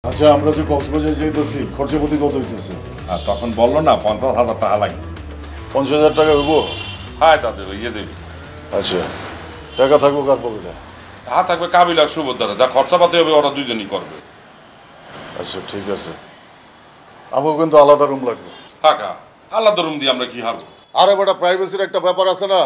আচ্ছা আমরা যে কক্সবাজার যাইতেছি খরচাপাতি কত হইতেছে? আর তখন বললো না 50,000 টাকা লাগবে। 50,000 টাকা হইব? হ্যাঁ তাতে হইয়ে দেবে। আচ্ছা টাকা থাকবো কার পকেটে? হ্যাঁ থাকবে কাবিল আর সুভদ্রা, যা খরচাপাতি হবে ওরা দুজনই করবে। আচ্ছা ঠিক আছে, আমাকে কিন্তু আলাদা রুম লাগবে। টাকা আলাদা রুম দিয়ে আমরা কি হারবো? আরে বেটা প্রাইভেসির একটা ব্যাপার আছে না,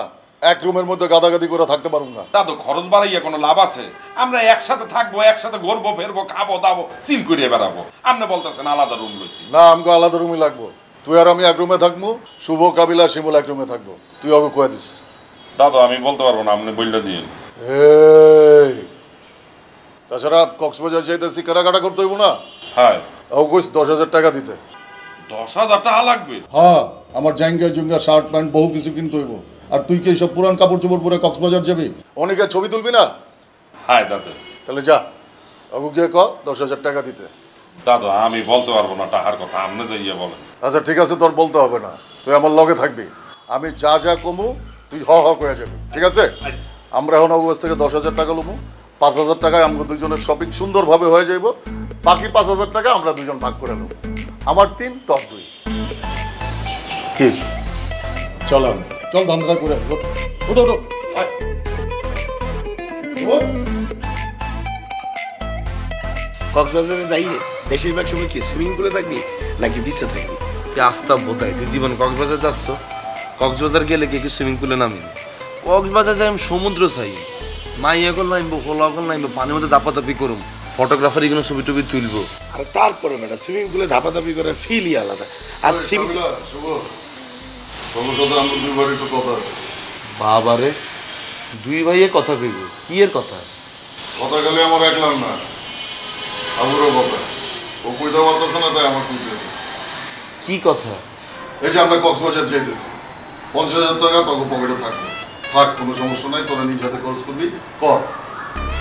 এক রুমের মধ্যে গাদাগাদি করে থাকতে পারবো না। দাদু খরচ বাড়াইয়া কোনো লাভ আছে? আমরা একসাথে থাকবো, একসাথে ঘুরবো ফেরবো, খাবো দাবো, চিল করিয়ে বেড়াবো। আপনি বলতেছেন আলাদা রুম লইতে? না আমাকে আলাদা রুমই লাগবো। তুই আর আমি এক রুমে থাকবো, শুভ কাবিল আর শিমুল এক রুমে থাকবো। তুই ওকে কয়ে দিস। দাদু আমি বলতে পারবো না, আপনি বললে দিন। এই তাছাড়া কক্সবাজার যাইতেছি কেনাকাটা করতে হইব না? হ্যাঁ ও কইস 10,000 টাকা দিতে। 10,000 টাকা লাগবে? হ্যাঁ আমার জাঙ্গা জুঙ্গা শার্ট প্যান্ট বহু কিছু কিনতে হইব। আর তুই কি সব পুরান কাপড় চোপড় পরে কক্সবাজার যাবি? অনেকের ছবি তুলবি না? হ্যাঁ দাদু। তাহলে যা ওকে গিয়ে ক 10,000 টাকা দিতে। দাদু আমি বলতে পারবো না টাকার কথা, আপনি তো ইয়ে বলেন। আচ্ছা ঠিক আছে, তোর বলতে হবে না, তুই আমার লগে থাকবি। আমি যা যা কমু তুই হ হ করে যাবি, ঠিক আছে? আচ্ছা আমরা এখন অবস্থা থেকে 10,000 টাকা লমু। 5,000 টাকায় আমাকে দুজনের শপিং সুন্দরভাবে হয়ে যাইব। বাকি 5,000 টাকা আমরা দুজন ভাগ করে নেব। আমার 3 তোর 2। কি চল চল ধান্দা করে ওঠো ওঠো। কক্সবাজারে যাই বেশিরভাগ সময় কি সুইমিং পুলে থাকবি নাকি বিচে থাকবি? আস্তা বোধাই তুই জীবন কক্সবাজার যাচ্ছ? কক্সবাজার গেলে কি সুইমিং পুলে নামি? কক্সবাজার যাই আমি সমুদ্র চাই, মাইয়া গল নামবো, হোলা গল নামবো, পানির মধ্যে দাপাদাপি করুম, ফটোগ্রাফার এগুলো ছবি টবি তুলবো। আর তারপরে ম্যাডাম সুইমিং পুলে ধাপাধাপি করার ফিলই আলাদা। আর বাবারে দুই ভাইয়ে কথা কইব, কি এর কথা? কথা গেলে আমার একলাম না, আমারও কথা। ও কইতে পারতেছে না তাই আমার কইতে হচ্ছে। কি কথা? এই যে আমরা কক্সবাজার যাইতেছি, 50,000 টাকা তোকে পকেটে থাকবে। থাক কোনো সমস্যা নাই, তোরা নিজ হাতে খরচ করবি কর।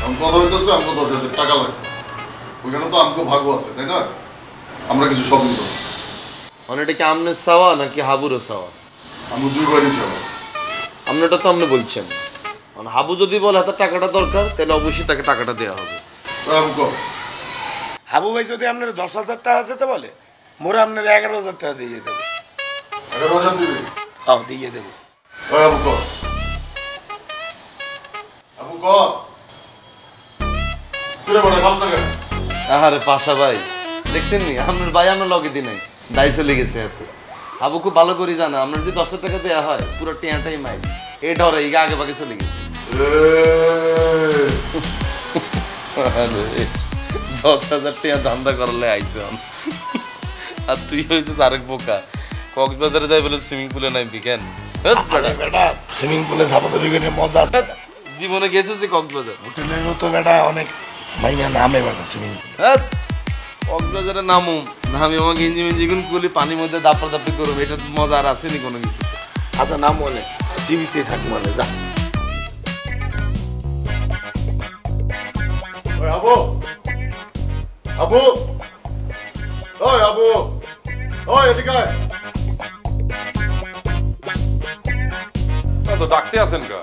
আমি কথা হইতেছে আমাকে 10,000 টাকা লাগবে। ওইখানে তো আমাকে ভাগও আছে তাই না? আমরা কিছু শপিং করবো। মানে এটা কি আমনের চাওয়া নাকি হাবুরও চাওয়া? আমি দুই বাড়ি যাবো। আমনেটা তো আপনি বলছেন, মানে হাবু যদি বলে হাতে টাকাটা দরকার তাহলে অবশ্যই তাকে টাকাটা দেওয়া হবে। আমি কর হাবু ভাই যদি আপনার 10,000 টাকা দিতে বলে, মোরা আপনার 11,000 টাকা দিয়ে দেবো। 11,000 দিবি? হ্যাঁ দিয়ে দেবো। আবু কর, আবু কর। তুই বড় কাজ না কেন? আরে পাশা ভাই দেখছেন নি আপনার ভাই আপনার লগে দিনে দাই চলে গেছে এত। হাবু খুব ভালো করে জানা আপনার যদি 10,000 টাকা দেওয়া হয় পুরো টিয়াটাই মাই এই ডরে এই আগে বাগে চলে গেছে। 10,000 টাকা ধান্দা করলে আইসে আর তুই হয়েছিস আরেক বোকা। কক্সবাজারে যাই বলে সুইমিং পুলে নামবি কেন? বেটা সুইমিং পুলে ধাপাধাপি করে মজা আছে। জীবনে গেছিস যে কক্সবাজার? হোটেলেরও তো বেটা অনেক মাইয়া নামে বেটা সুইমিং পুল। কক্সবাজারে নামু নামি আমাকে ইঞ্জি মিঞ্জি গুন কুলি পানির মধ্যে দাপাদাপি করবো, এটা মজা আর আসেনি কোনো কিছু। আচ্ছা নাম মনে সি বিচে থাক মানে যা। ওই আবু, আবু, ওই আবু, ওই এদিকে আয়। তো ডাকতে আছেন কা?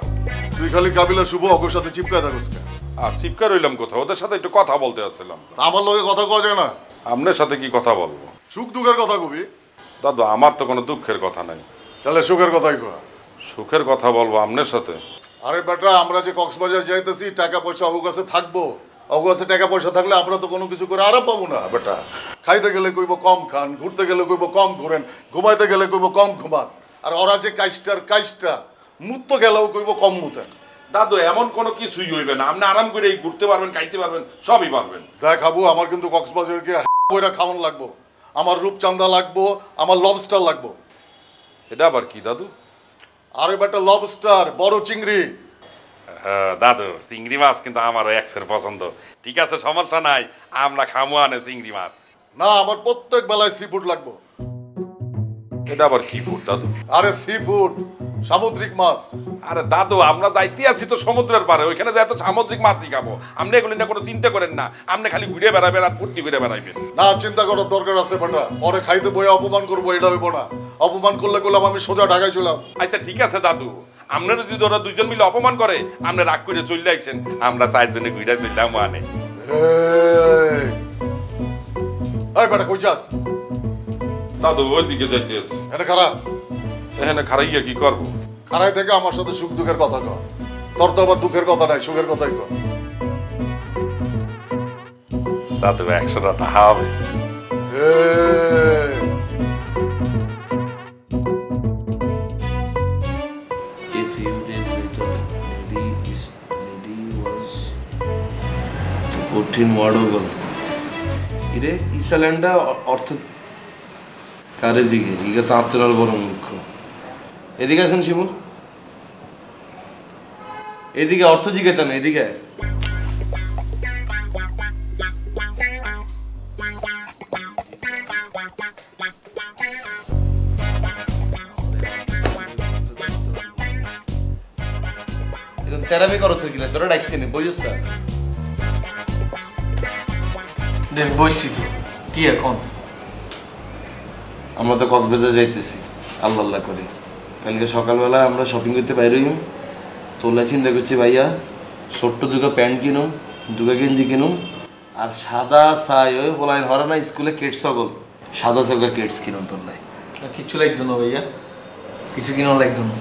তুই খালি কাবিলা শুভ অগর সাথে চিপকায় থাকিস কেন? আর চিপকা রইলাম কোথাও, ওদের সাথে একটু কথা বলতে যাচ্ছিলাম। আমার লগে কথা কওয়া যায় না? আপনার সাথে কি কথা বলবো? সুখ দুঃখের কথা কবি। দাদু আমার তো কোনো দুঃখের কথা নাই। তাহলে সুখের কথাই কয়া। সুখের কথা বলবো আপনার সাথে? আরে বেটা আমরা যে কক্সবাজার যাইতেছি টাকা পয়সা অগু কাছে থাকবো। অগু কাছে টাকা পয়সা থাকলে আমরা তো কোনো কিছু করে আরাম পাবো না বেটা। খাইতে গেলে কইব কম খান, ঘুরতে গেলে কইব কম ঘুরেন, ঘুমাইতে গেলে কইব কম ঘুমান। আর ওরা যে কাইস্টা মুত্ত গেলেও কইব কম মুতেন। দাদু এমন কোনো কিছুই হইবে না, আপনি আরাম করে ঘুরতে পারবেন, খাইতে পারবেন, সবই পারবেন। দেখ আবু আমার কিন্তু কক্সবাজার গিয়ে বইরা খাওয়ানো লাগবো। আমার রূপচান্দা লাগবো, আমার লবস্টার লাগবো। এটা আবার কি দাদু? আরে বেটা লবস্টার, বড় চিংড়ি। হ্যাঁ দাদু চিংড়ি মাছ কিন্তু আমারও এক্সের পছন্দ। ঠিক আছে সমস্যা নাই, আমরা খামো আনে চিংড়ি মাছ। না আমার প্রত্যেক বেলায় সি ফুড লাগবো। এটা আবার কি ফুড দাদু? আরে সি ফুড, সামুদ্রিক মাছ। আরে দাদু আমরা যাইতে আছি তো সমুদ্রের পারে, ওইখানে যাই তো সামুদ্রিক মাছই খাবো। আপনি এগুলি না কোনো চিন্তা করেন না, আপনি খালি ঘুরে বেড়াবেন আর ফুর্তি করে বেড়াইবেন। না চিন্তা করার দরকার আছে বেটা, পরে খাইতে বইয়া অপমান করবো এটা হইব না। অপমান করলে করলাম আমি সোজা ঢাকায় চলাম। আচ্ছা ঠিক আছে দাদু, আপনারা যদি ওরা দুজন মিলে অপমান করে আপনি রাগ করে চলে আইছেন, আমরা 4 জনে ঘুরে চললাম আনে। এই বেটা কই যাস? দাদু ওইদিকে যাইতে আছে। এটা খারাপ। এখানে খারাইয়া কি করবো? খারাই থেকে আমার সাথে সুখ দুঃখের কথা কর। তোর তো আবার দুঃখের কথা নাই, সুখের কথাই কর। দাদু 100 টাকা হবে। A few days later, lady was তো কঠিন ওয়ার্ড গল ইরে ইসাল্যান্ডা অর্থ কারে জিগে ইগা তো আত্মনার বড় মুখ্য এদিকে আছেন শিমুল এদিকে অর্থ জিগেতা না এদিকে তেরামি করছ কিনা তোরা ডাকছি নি বুঝছ স্যার দেখ বসছি তো কি এখন আমরা তো কক্সবাজার যাইতেছি আল্লাহ আল্লাহ করে কালকে সকালবেলা আমরা শপিং করতে বাইরে হইম তোলা চিন্তা করছি ভাইয়া ছোট্ট দুটো প্যান্ট কিনুম দুটো গেঞ্জি কিনুম আর সাদা সাই ওই বলাই হরে না স্কুলে কেটস সকল সাদা সাগা কেটস কিনুম তোলাই কিছু লাগতো না ভাইয়া কিছু কিনা লাগতো না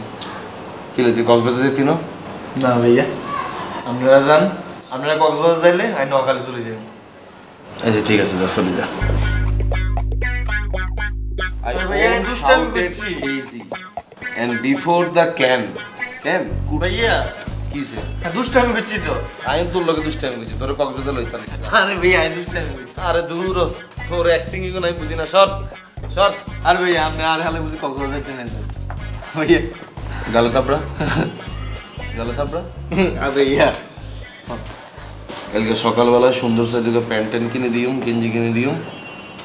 কি লাগছে কক্সবাজার যেতি না না ভাইয়া আপনারা যান আপনারা কক্সবাজার যাইলে আমি নোয়াখালী চলে যাই আচ্ছা ঠিক আছে যা চলে যা ভাইয়া দুষ্টামি করছি and before the can ভাইয়া কিসে দুষ্টামি করছি তো আমি তোর লগে দুষ্টামি করছি তোর কক্সবাজার লইতানি আরে ভাইয়া আমি দুষ্টামি করছি আরে দূর তোর অ্যাক্টিং এগুলো আমি বুঝি না সর সর আর ভাইয়া আপনি আর হালে বুঝি কক্সবাজার যাইতে নেন ভাইয়া গালে থাপড়া গালে থাপড়া আর ভাইয়া কালকে সকালবেলা সুন্দর সাইজ প্যান্ট ট্যান্ট কিনে দিও গেঞ্জি কিনে দিও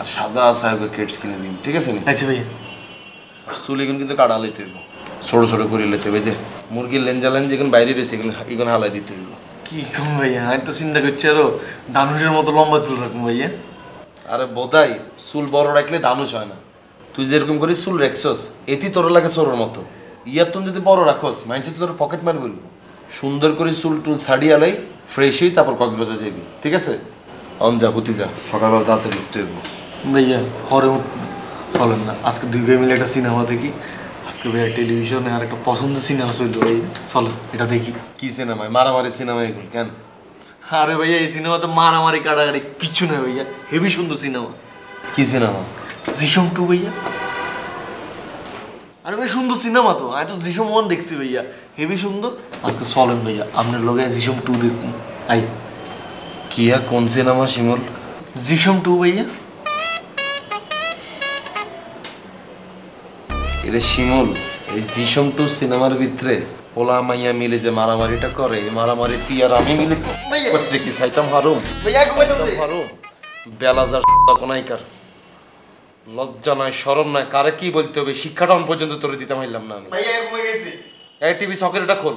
আর সাদা সাহেব কেটস কিনে দিও ঠিক আছে নি আচ্ছা ভাইয়া আর চুল এগুলো কিন্তু কাটা লইতে হইব ছোটো ছোটো করে লইতে হইবে যে মুরগির লেঞ্জা লেঞ্জ যেগুলো বাইরে রয়েছে এগুলো হালাই দিতে হইব কি কম ভাইয়া আমি তো চিন্তা করছি আরো দানুষের মতো লম্বা চুল রাখুন ভাইয়া আরে বোধাই চুল বড় রাখলে দানুষ হয় না তুই যেরকম করিস চুল রেখছস এটি তোর লাগে চোরের মতো ইয়ার তুমি যদি বড় রাখস মাইনছে তো তোর পকেট মার বলবো সুন্দর করে চুল টুল ছাড়িয়ে আলাই ফ্রেশ হই তারপর কক্সবাজার যাবি ঠিক আছে অন যা হুতি যা সকালবেলা তাড়াতাড়ি উঠতে হইব ভাইয়া পরে চলেন না আজকে দুই ভাই মিলে একটা সিনেমা দেখি আজকে ভাইয়া টেলিভিশনে আর একটা পছন্দের সিনেমা চললো ভাই চলেন এটা দেখি কি সিনেমায় মারামারি সিনেমা এগুলো কেন আরে ভাইয়া এই সিনেমাতে মারামারি কাটাকাটি কিচ্ছু নয় ভাইয়া হেভি সুন্দর সিনেমা কি সিনেমা জিসম 2 ভাইয়া আরে ভাই সুন্দর সিনেমা তো আমি তো জিসম 1 দেখছি ভাইয়া হেভি সুন্দর আজকে চলেন ভাইয়া আপনার লগে জিসম 2 দেখুন আই কিয়া কোন সিনেমা শিমুল জিসম 2 ভাইয়া এরে শিমুল এই জিসম 2 সিনেমার ভিতরে ওলা মাইয়া মিলে যে মারামারিটা করে এই মারামারি তুই আর আমি মিলে করতে কি চাইতাম হারুম ভাইয়া ঘুমাইতাম যে হারুম বেলাজার কোনাইকার লজ্জা নয় শরম নয় কারে কি বলতে হবে শিক্ষাটা অন পর্যন্ত তোরে দিতে পারলাম না আমি ভাইয়া ঘুমাই গেছি এই টিভি সকেটটা খোল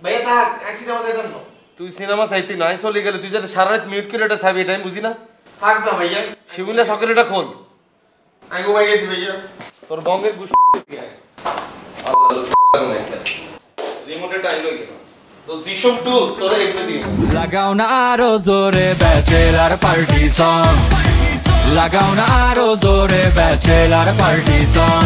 ভাইয়া থাক এক সিনেমা যাইতাম না তুই সিনেমা চাইতে নাই চলে গেলে তুই যাতে সারা রাত মিউট করে এটা চাবি এটা আমি বুঝি না থাক না ভাইয়া শিমুলা সকেটটা খোল আমি ঘুমাই গেছি ভাইয়া তোর বঙ্গের গুশ রিমোটটা আইলো কেন তো জিসম 2 তোরে এমনি দিই লাগাও না আরো জোরে ব্যাচেলার পার্টি সং লাগাও না আরো জোরে ব্যাচেলার পার্টি সং